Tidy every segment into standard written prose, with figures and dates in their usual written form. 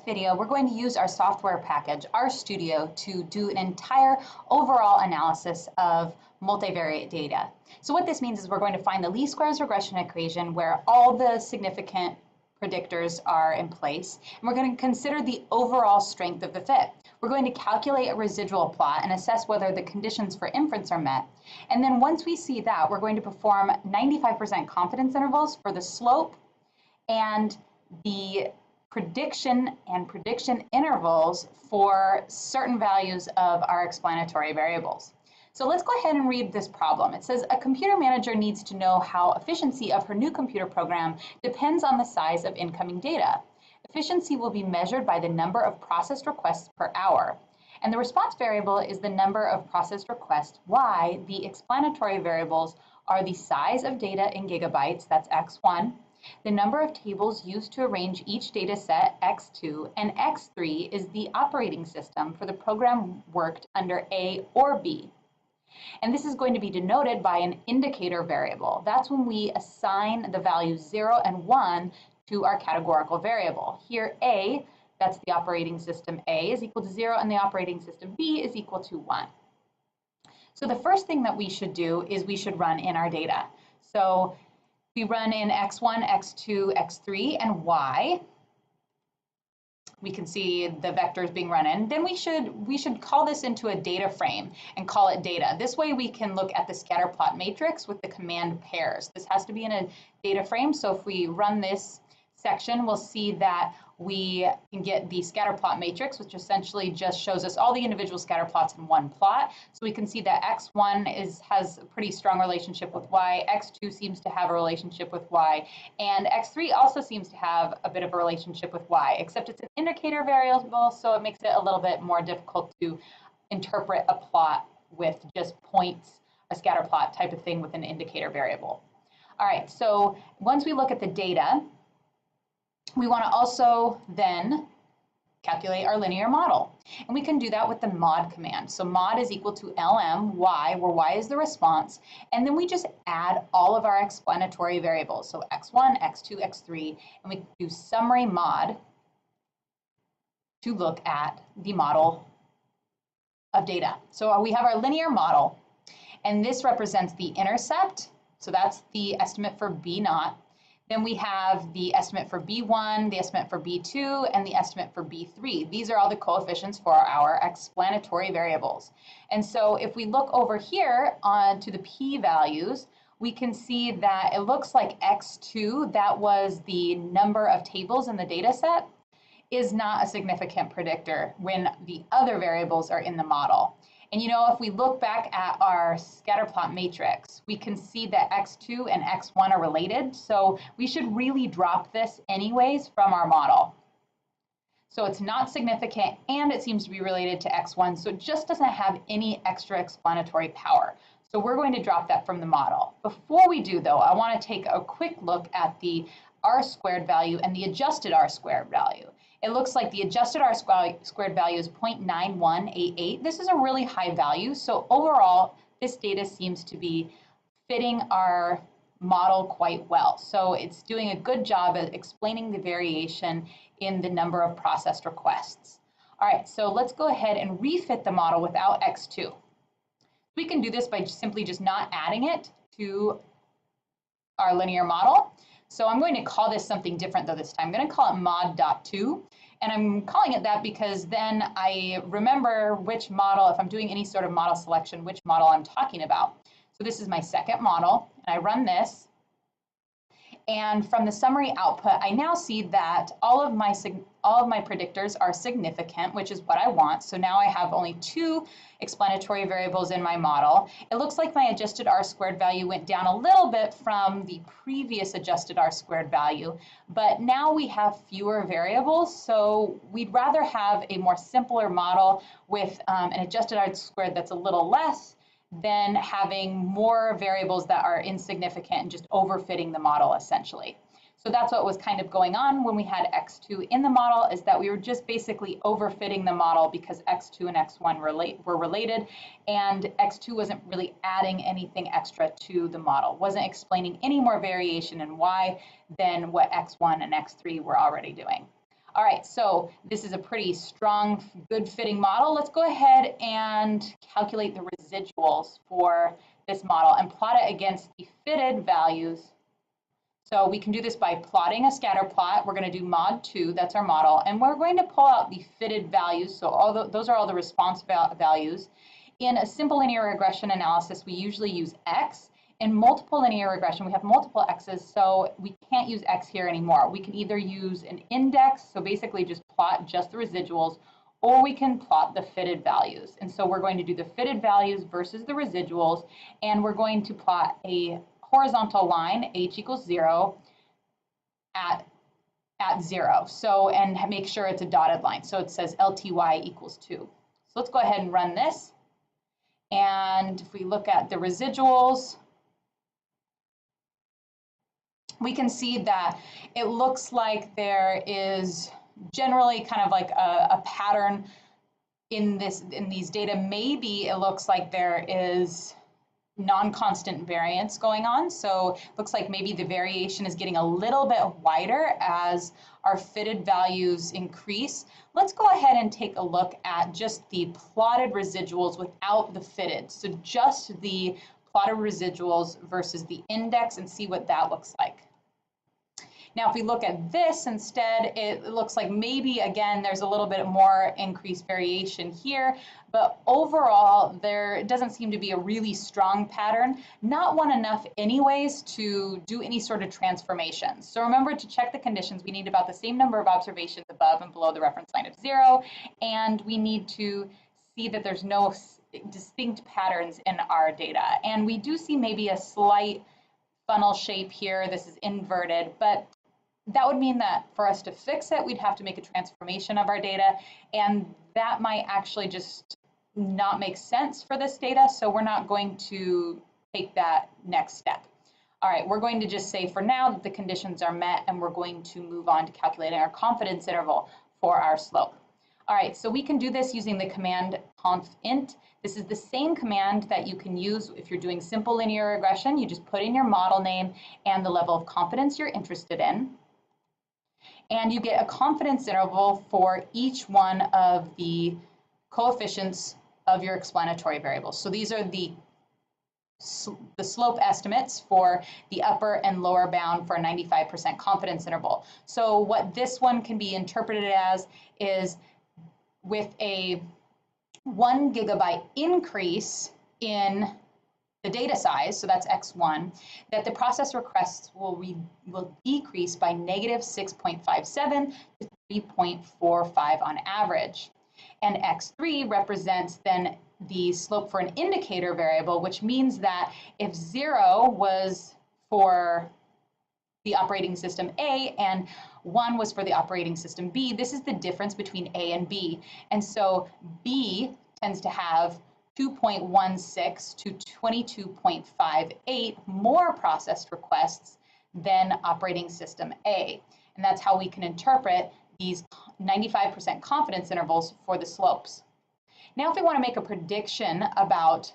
video, we're going to use our software package, RStudio, to do an entire overall analysis of multivariate data. So what this means is we're going to find the least squares regression equation where all the significant predictors are in place, and we're going to consider the overall strength of the fit. We're going to calculate a residual plot and assess whether the conditions for inference are met. And then once we see that, we're going to perform 95% confidence intervals for the slope and the prediction and prediction intervals for certain values of our explanatory variables. So let's go ahead and read this problem. It says a computer manager needs to know how efficiency of her new computer program depends on the size of incoming data. Efficiency will be measured by the number of processed requests per hour. And the response variable is the number of processed requests, y. The explanatory variables are the size of data in gigabytes, that's x1, the number of tables used to arrange each data set, x2, and x3 is the operating system for the program worked under A or B. And this is going to be denoted by an indicator variable. That's when we assign the values 0 and 1 to our categorical variable. Here, A, that's the operating system A, is equal to 0, and the operating system B is equal to 1. So the first thing that we should do is we should run in our data. So we run in x1, x2, x3, and y. We can see the vectors being run in. Then we should call this into a data frame and call it data. This way we can look at the scatter plot matrix with the command pairs. This has to be in a data frame, so if we run this section, we'll see that we can get the scatter plot matrix, which essentially just shows us all the individual scatter plots in one plot. So we can see that x1 has a pretty strong relationship with y, x2 seems to have a relationship with y, and x3 also seems to have a bit of a relationship with y, except it's an indicator variable, so it makes it a little bit more difficult to interpret a plot with just points, a scatter plot type of thing with an indicator variable. All right, so once we look at the data, we want to also then calculate our linear model. And we can do that with the mod command. So mod is equal to lm y, where y is the response. And then we just add all of our explanatory variables. So x1, x2, x3, and we do summary mod to look at the model of data. So we have our linear model, and this represents the intercept. So that's the estimate for B naught. Then we have the estimate for B1, the estimate for B2, and the estimate for B3. These are all the coefficients for our explanatory variables. And so if we look over here to the p-values, we can see that it looks like x2, that was the number of tables in the data set, is not a significant predictor when the other variables are in the model. And you know, if we look back at our scatterplot matrix, we can see that x2 and x1 are related. So we should really drop this anyways from our model. So it's not significant, and it seems to be related to x1, so it just doesn't have any extra explanatory power. So we're going to drop that from the model. Before we do, though, I want to take a quick look at the r-squared value and the adjusted r-squared value. It looks like the adjusted r-squared value is 0.9188. This is a really high value, so overall, this data seems to be fitting our model quite well. So it's doing a good job at explaining the variation in the number of processed requests. All right, so let's go ahead and refit the model without x2. We can do this by simply just not adding it to our linear model. So I'm going to call this something different though this time. I'm going to call it mod.2. And I'm calling it that because then I remember which model, if I'm doing any sort of model selection, which model I'm talking about. So this is my second model, and I run this. And from the summary output, I now see that all of my predictors are significant, which is what I want. So now I have only 2 explanatory variables in my model. It looks like my adjusted r-squared value went down a little bit from the previous adjusted r-squared value, but now we have fewer variables. So we'd rather have a more simpler model with an adjusted r-squared that's a little less than having more variables that are insignificant and just overfitting the model essentially. So that's what was kind of going on when we had x2 in the model, is that we were just basically overfitting the model because x2 and x1 were related, and x2 wasn't really adding anything extra to the model, wasn't explaining any more variation in y than what x1 and x3 were already doing. All right, so this is a pretty strong, good fitting model. Let's go ahead and calculate the residuals for this model and plot it against the fitted values. So we can do this by plotting a scatter plot. We're going to do mod 2, that's our model, and we're going to pull out the fitted values. So those are all the response values. In a simple linear regression analysis, we usually use X. In multiple linear regression, we have multiple X's, so we can't use X here anymore. We can either use an index, so basically just plot just the residuals, or we can plot the fitted values. And so we're going to do the fitted values versus the residuals, and we're going to plot a horizontal line, h equals 0, at 0. So, and make sure it's a dotted line. So it says LTY equals 2. So let's go ahead and run this. And if we look at the residuals, we can see that it looks like there is generally kind of like a pattern in these data. Maybe it looks like there is non-constant variance going on. So it looks like maybe the variation is getting a little bit wider as our fitted values increase. Let's go ahead and take a look at just the plotted residuals without the fitted. So just the plotted residuals versus the index and see what that looks like. Now, if we look at this instead, it looks like maybe, again, there's a little bit more increased variation here, but overall, there doesn't seem to be a really strong pattern, not one enough anyways to do any sort of transformations. So remember to check the conditions. We need about the same number of observations above and below the reference line of 0, and we need to see that there's no distinct patterns in our data. And we do see maybe a slight funnel shape here. This is inverted, but that would mean that for us to fix it, we'd have to make a transformation of our data, and that might actually just not make sense for this data, so we're not going to take that next step. All right, we're going to just say for now that the conditions are met, and we're going to move on to calculating our confidence interval for our slope. All right, so we can do this using the command confint. This is the same command that you can use if you're doing simple linear regression. You just put in your model name and the level of confidence you're interested in. And you get a confidence interval for each one of the coefficients of your explanatory variables. So these are the slope estimates for the upper and lower bound for a 95% confidence interval. So what this one can be interpreted as is with a 1 gigabyte increase in the data size, so that's x1, that the process requests will decrease by negative 6.57 to 3.45 on average. And x3 represents then the slope for an indicator variable, which means that if 0 was for the operating system A and 1 was for the operating system B, this is the difference between A and B. And so B tends to have 2.16 to 22.58 more processed requests than operating system A. And that's how we can interpret these 95% confidence intervals for the slopes. Now, if we want to make a prediction about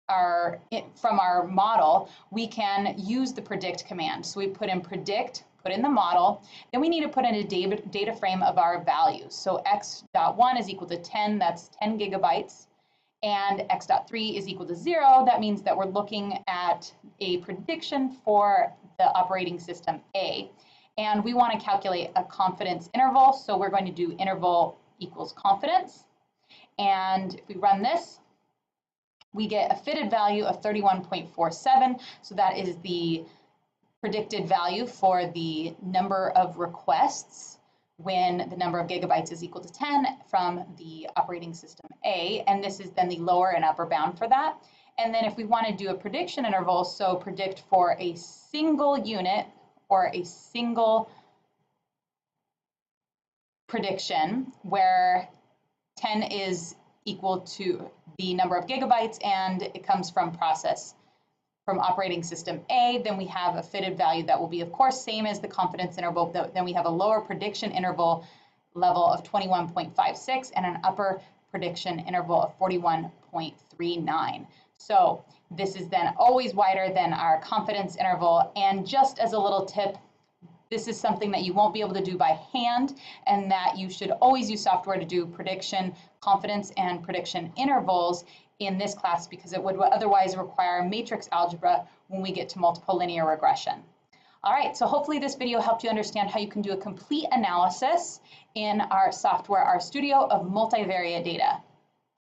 from our model, we can use the predict command. So we put in predict, put in the model, then we need to put in a data frame of our values. So x.1 is equal to 10, that's 10 gigabytes. And x.3 is equal to 0. That means that we're looking at a prediction for the operating system A. And we want to calculate a confidence interval. So we're going to do interval equals confidence. And if we run this, we get a fitted value of 31.47. So that is the predicted value for the number of requests when the number of gigabytes is equal to 10 from the operating system A, and this is then the lower and upper bound for that. And then if we want to do a prediction interval, so predict for a single unit or a single prediction where 10 is equal to the number of gigabytes and it comes from operating system A, then we have a fitted value that will be, of course, same as the confidence interval. Then we have a lower prediction interval level of 21.56 and an upper prediction interval of 41.39. So this is then always wider than our confidence interval. And just as a little tip, This is something that you won't be able to do by hand, and that you should always use software to do prediction confidence and prediction intervals in this class, because it would otherwise require matrix algebra when we get to multiple linear regression. All right, so hopefully this video helped you understand how you can do a complete analysis in our software, RStudio, of multivariate data.